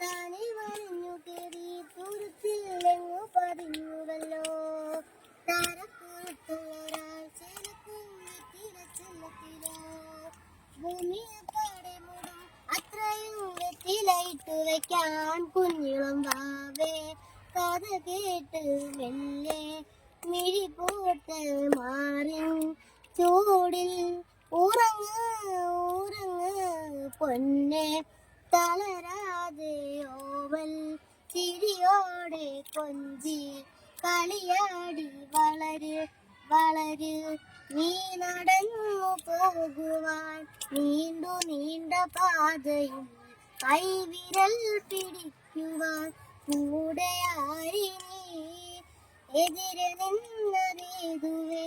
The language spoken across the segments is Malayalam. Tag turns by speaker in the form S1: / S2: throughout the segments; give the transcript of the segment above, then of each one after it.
S1: താനെ വരഞ്ഞു കയറി തുരുത്തിലെങ്ങു പതിഞ്ഞുവല്ലോ താരക്കുറുത്തുള്ളൊരാൾ ചെലക്കുഞ്ഞിത്തിരച്ചെല്ലത്തിലോ ഭൂമിയെ പാടെ മൂടും അത്രയും വെറ്റിലയിട്ടു വയ്ക്കാൻ കുഞ്ഞിളം വാവേ കഥ കേട്ട് മെല്ലെ മിഴി പോട്ട് മാറി ചൂടിൽ ഉറങ്ങ് ഉറങ്ങ് പൊന്നെ തളരാതെ ഓവൽ ചിരിയോടെ കൊഞ്ചി കളിയാടി വളര് വളര് നീ നടന്നു പോകുവാൻ നീണ്ടു നീണ്ട പാതയും കൈവിരൽ പിടിക്കുവാൻ കൂടെയായി നീ എതിരെ നിന്നതേതുവേ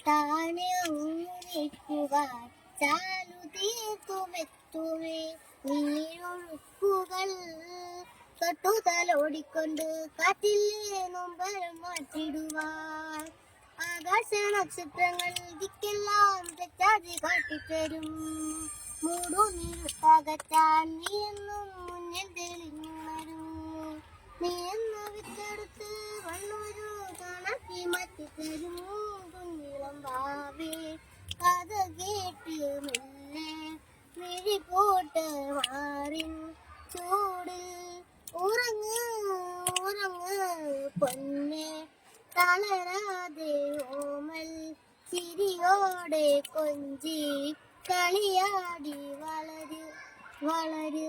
S1: താനെ ഒന്നിക്കുവാൻ ചാലു തീർത്തുമെത്തുവേ നീരൊഴുക്കുകൾ തൊട്ടുതലോടിക്കൊണ്ട് കാറ്റിലെ നൊമ്പരം മാറ്റിടുവാൻ ആകാശ നക്ഷത്രങ്ങൾ ദിക്കെല്ലാം തെറ്റാതെ കാട്ടിത്തരും മൂടു നീരുട്ടാകറ്റാൻ നീ എന്നും മുന്നിൽ തെളിഞ്ഞുണരും നീ എന്ന വിത്തെടുത്ത് വണ്ണൊരു കണക്കി മാറ്റിത്തരും കുഞ്ഞിളം വാവേ കഥ കേട്ട് മെല്ലെ മിഴി പോട്ട് മാറി ചൂടിൽ ഉറങ്ങ് ഉറങ്ങ് പൊന്നെ തളരാതെ ഓമൽ ചിരിയോടെ കൊഞ്ചി കളിയാടി വളര് വളര്.